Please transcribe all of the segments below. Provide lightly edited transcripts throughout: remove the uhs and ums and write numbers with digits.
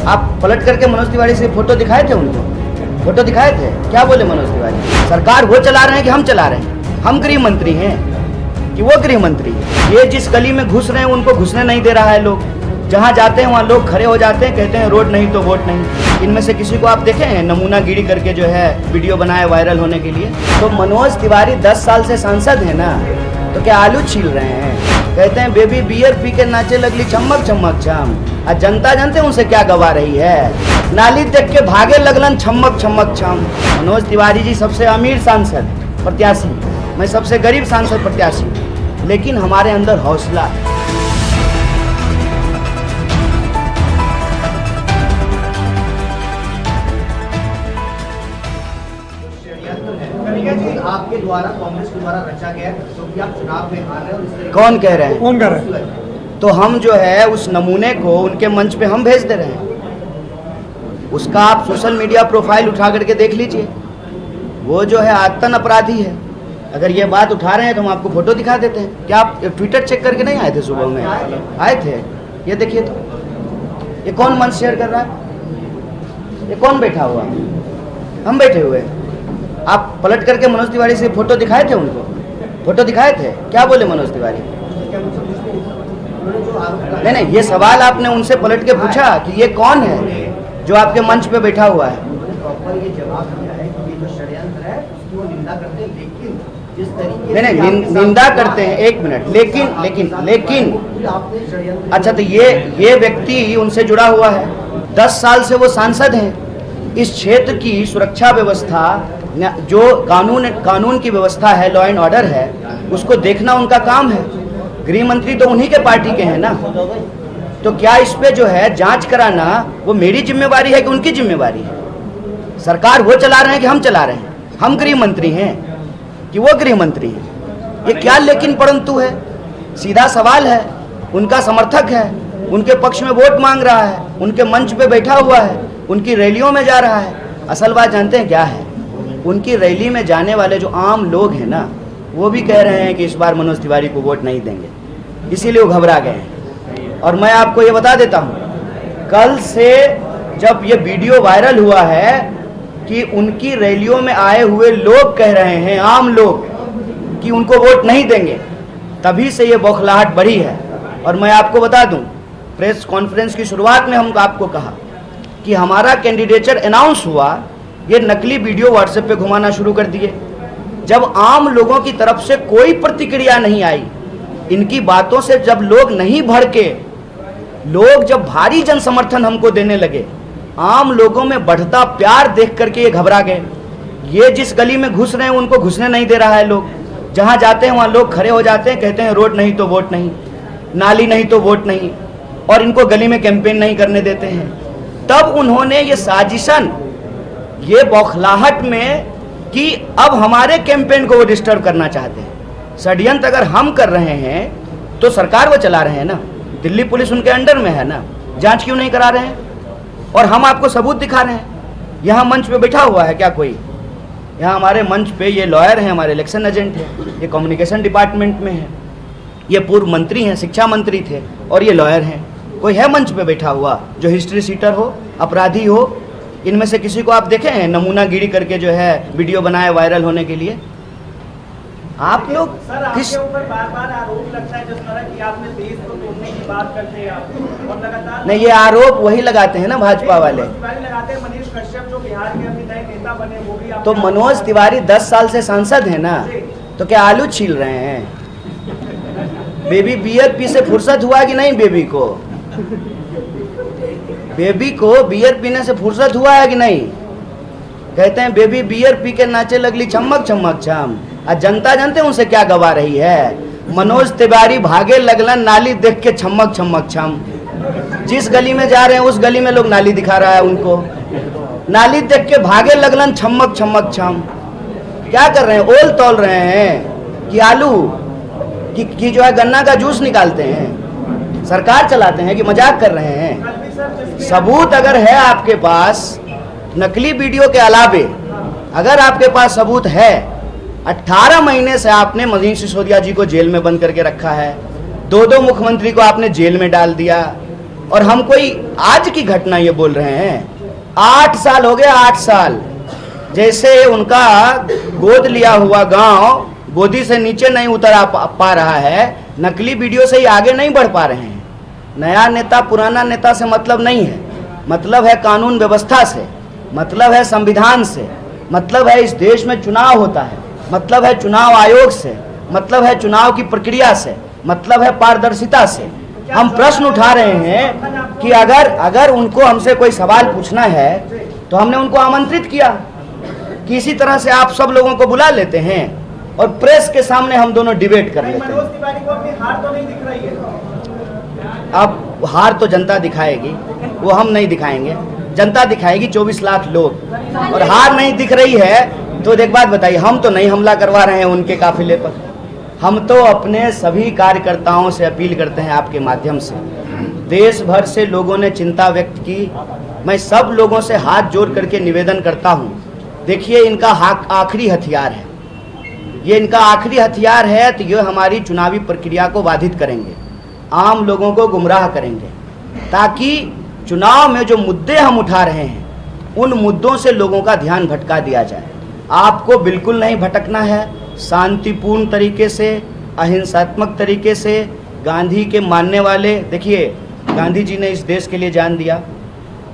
आप पलट करके मनोज तिवारी से फोटो दिखाए थे उनको? फोटो दिखाए थे? क्या बोले मनोज तिवारी? सरकार वो चला रहे हैं कि हम चला रहे हैं? हम गृह मंत्री हैं कि वो गृह मंत्री? ये जिस गली में घुस रहे हैं उनको घुसने नहीं दे रहा है लोग। जहाँ जाते हैं वहाँ लोग खड़े हो जाते हैं, कहते हैं रोड नहीं तो वोट नहीं। इनमें से किसी को आप देखे हैं नमूनागिरी करके जो है वीडियो बनाए वायरल होने के लिए? तो मनोज तिवारी 10 साल से सांसद है ना, तो क्या आलू छील रहे हैं? कहते हैं बेबी बियर पी के नाचे लगली चमक चमक छम। आज जनता जानते हैं उनसे क्या गवा रही है? नाली देख के भागे लगलन छमक छमक छम। मनोज तिवारी जी सबसे अमीर सांसद प्रत्याशी, मैं सबसे गरीब सांसद प्रत्याशी, लेकिन हमारे अंदर हौसला है। आपके द्वारा कांग्रेस के द्वारा रचा गया क्योंकि आप चुनाव में हार रहे हैं। और कौन कह रहे हैं? कौन कह रहे हैं? तो हम जो है उस नमूने को उनके मंच पे हम भेज दे रहे हैं। उसका आप सोशल मीडिया प्रोफाइल उठा करके देख लीजिए। वो जो है आतन अपराधी है। अगर ये बात उठा रहे हैं तो हम आपको फोटो दिखा देते हैं। क्या आप ट्विटर चेक करके नहीं आए थे? सुबह में आए थे। ये देखिए तो, ये कौन मंच शेयर कर रहा है? ये कौन बैठा हुआ? हम बैठे हुए। आप पलट करके मनोज तिवारी से फोटो दिखाए थे उनको? फोटो दिखाए थे? क्या बोले मनोज तिवारी? नहीं नहीं, ये सवाल आपने उनसे पलट के पूछा कि ये कौन है जो आपके मंच पे बैठा हुआ है? ये जवाब दिया है कि ये जो षड्यंत्र है उसकी वो निंदा करते हैं, लेकिन जिस तरीके नहीं निंदा करते हैं। एक मिनट, लेकिन अच्छा, तो ये व्यक्ति उनसे जुड़ा हुआ है। 10 साल से वो सांसद हैं। इस क्षेत्र की सुरक्षा व्यवस्था, जो कानून की व्यवस्था है, लॉ एंड ऑर्डर है, उसको देखना उनका काम है। गृह मंत्री तो उन्हीं के पार्टी के हैं ना, तो क्या इस पे जो है जांच कराना वो मेरी जिम्मेवारी है कि उनकी जिम्मेवारी है? सरकार वो चला रहे हैं कि हम चला रहे हैं? हम गृह मंत्री हैं कि वो गृह मंत्री हैं? ये क्या लेकिन परंतु है? सीधा सवाल है। उनका समर्थक है, उनके पक्ष में वोट मांग रहा है, उनके मंच पे बैठा हुआ है, उनकी रैलियों में जा रहा है। असल बात जानते हैं क्या है? उनकी रैली में जाने वाले जो आम लोग हैं ना, वो भी कह रहे हैं कि इस बार मनोज तिवारी को वोट नहीं देंगे, इसीलिए वो घबरा गए हैं। और मैं आपको ये बता देता हूँ, कल से जब ये वीडियो वायरल हुआ है कि उनकी रैलियों में आए हुए लोग कह रहे हैं, आम लोग, कि उनको वोट नहीं देंगे, तभी से ये बौखलाहट बढ़ी है। और मैं आपको बता दूं, प्रेस कॉन्फ्रेंस की शुरुआत में हम आपको कहा कि हमारा कैंडिडेचर अनाउंस हुआ, ये नकली वीडियो व्हाट्सएप पे घुमाना शुरू कर दिए। जब आम लोगों की तरफ से कोई प्रतिक्रिया नहीं आई, इनकी बातों से जब लोग नहीं भड़के, लोग जब भारी जन समर्थन हमको देने लगे, आम लोगों में बढ़ता प्यार देख करके ये घबरा गए। ये जिस गली में घुस रहे हैं उनको घुसने नहीं दे रहा है लोग। जहाँ जाते हैं वहाँ लोग खड़े हो जाते हैं, कहते हैं रोड नहीं तो वोट नहीं, नाली नहीं तो वोट नहीं, और इनको गली में कैंपेन नहीं करने देते हैं। तब उन्होंने ये साजिशन, ये बौखलाहट में कि अब हमारे कैंपेन को वो डिस्टर्ब करना चाहते हैं। षड्यंत्र अगर हम कर रहे हैं तो सरकार वो चला रहे हैं ना, दिल्ली पुलिस उनके अंडर में है ना, जांच क्यों नहीं करा रहे हैं? और हम आपको सबूत दिखा रहे हैं। यहाँ मंच पे बैठा हुआ है क्या कोई? यहाँ हमारे मंच पे ये लॉयर हैं, हमारे इलेक्शन एजेंट हैं, ये कम्युनिकेशन डिपार्टमेंट में है, ये पूर्व मंत्री हैं, शिक्षा मंत्री थे, और ये लॉयर हैं। कोई है मंच पे बैठा हुआ जो हिस्ट्री सीटर हो, अपराधी हो? इनमें से किसी को आप देखे हैं नमूनागिरी करके जो है वीडियो बनाए वायरल होने के लिए? आप लोग किस ऊपर बार-बार आरोप लगता है, जिस तरह की आपने देश को तोड़ने की बात करते हैं आप, और लगातार नहीं, ये आरोप वही लगाते हैं ना भाजपा वाले। लगाते हैं मनीष कश्यप जो बिहार के अभी नए नेता बने, वो भी तो मनोज तिवारी 10 साल से सांसद है ना, तो क्या आलू छील रहे हैं? बेबी बियर पी से फुर्सत हुआ कि नहीं? बेबी को बियर पीने से फुर्सत हुआ है कि नहीं? कहते हैं बेबी बियर पी के नाचे लगली चमक चमक छम। आज जनता जानते हैं उनसे क्या गवा रही है? मनोज तिवारी भागे लगलन नाली देख के छमक छमक छम। जिस गली में जा रहे हैं उस गली में लोग नाली दिखा रहा है उनको। नाली देख के भागे लगलन छमक छमक छम। क्या कर रहे हैं? ओल तोल रहे हैं कि आलू कि जो है गन्ना का जूस निकालते हैं? सरकार चलाते हैं कि मजाक कर रहे हैं? सबूत अगर है आपके पास, नकली वीडियो के अलावे अगर आपके पास सबूत है, 18 महीने से आपने मनीष सिसोदिया जी को जेल में बंद करके रखा है, 2 मुख्यमंत्री को आपने जेल में डाल दिया, और हम कोई आज की घटना ये बोल रहे हैं। 8 साल हो गए, 8 साल। जैसे उनका गोद लिया हुआ गांव गोदी से नीचे नहीं उतर पा रहा है, नकली वीडियो से ही आगे नहीं बढ़ पा रहे हैं। नया नेता पुराना नेता से मतलब नहीं है, मतलब है कानून व्यवस्था से, मतलब है संविधान से, मतलब है इस देश में चुनाव होता है, मतलब है चुनाव आयोग से, मतलब है चुनाव की प्रक्रिया से, मतलब है पारदर्शिता से। हम प्रश्न उठा रहे हैं कि अगर उनको हमसे कोई सवाल पूछना है तो हमने उनको आमंत्रित किया कि इसी तरह से आप सब लोगों को बुला लेते हैं और प्रेस के सामने हम दोनों डिबेट कर लेते मनोज हैं। तिवारी को अपनी हार तो नहीं दिख रही है? अब हार तो जनता दिखाएगी, वो हम नहीं दिखाएंगे, जनता दिखाएगी, 24 लाख लोग। और हार नहीं दिख रही है तो एक बात बताइए, हम तो नहीं हमला करवा रहे हैं उनके काफिले पर। हम तो अपने सभी कार्यकर्ताओं से अपील करते हैं आपके माध्यम से, देश भर से लोगों ने चिंता व्यक्त की। मैं सब लोगों से हाथ जोड़ करके निवेदन करता हूं, देखिए इनका आखिरी हथियार है, ये इनका आखिरी हथियार है। तो ये हमारी चुनावी प्रक्रिया को बाधित करेंगे, आम लोगों को गुमराह करेंगे, ताकि चुनाव में जो मुद्दे हम उठा रहे हैं उन मुद्दों से लोगों का ध्यान भटका दिया जाए। आपको बिल्कुल नहीं भटकना है, शांतिपूर्ण तरीके से, अहिंसात्मक तरीके से, गांधी के मानने वाले, देखिए गांधी जी ने इस देश के लिए जान दिया,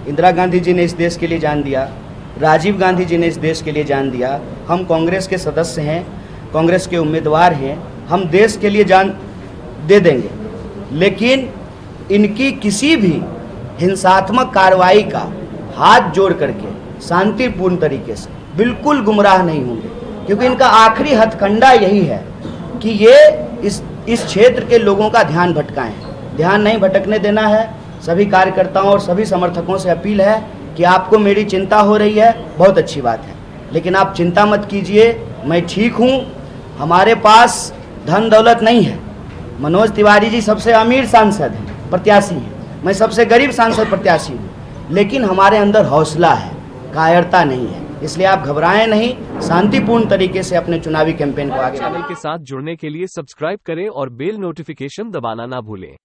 इंदिरा गांधी जी ने इस देश के लिए जान दिया, राजीव गांधी जी ने इस देश के लिए जान दिया। हम कांग्रेस के सदस्य हैं, कांग्रेस के उम्मीदवार हैं, हम देश के लिए जान दे देंगे, लेकिन इनकी किसी भी हिंसात्मक कार्रवाई का हाथ जोड़ करके शांतिपूर्ण तरीके से बिल्कुल गुमराह नहीं होंगे, क्योंकि इनका आखिरी हथकंडा यही है कि ये इस क्षेत्र के लोगों का ध्यान भटकाएं। ध्यान नहीं भटकने देना है। सभी कार्यकर्ताओं और सभी समर्थकों से अपील है कि आपको मेरी चिंता हो रही है, बहुत अच्छी बात है, लेकिन आप चिंता मत कीजिए, मैं ठीक हूँ। हमारे पास धन दौलत नहीं है। मनोज तिवारी जी सबसे अमीर सांसद हैं, प्रत्याशी हैं, मैं सबसे गरीब सांसद प्रत्याशी हूँ, लेकिन हमारे अंदर हौसला है, कायरता नहीं है। इसलिए आप घबराएं नहीं, शांतिपूर्ण तरीके से अपने चुनावी कैंपेन को आगे। चैनल के साथ जुड़ने के लिए सब्सक्राइब करें और बेल नोटिफिकेशन दबाना ना भूलें।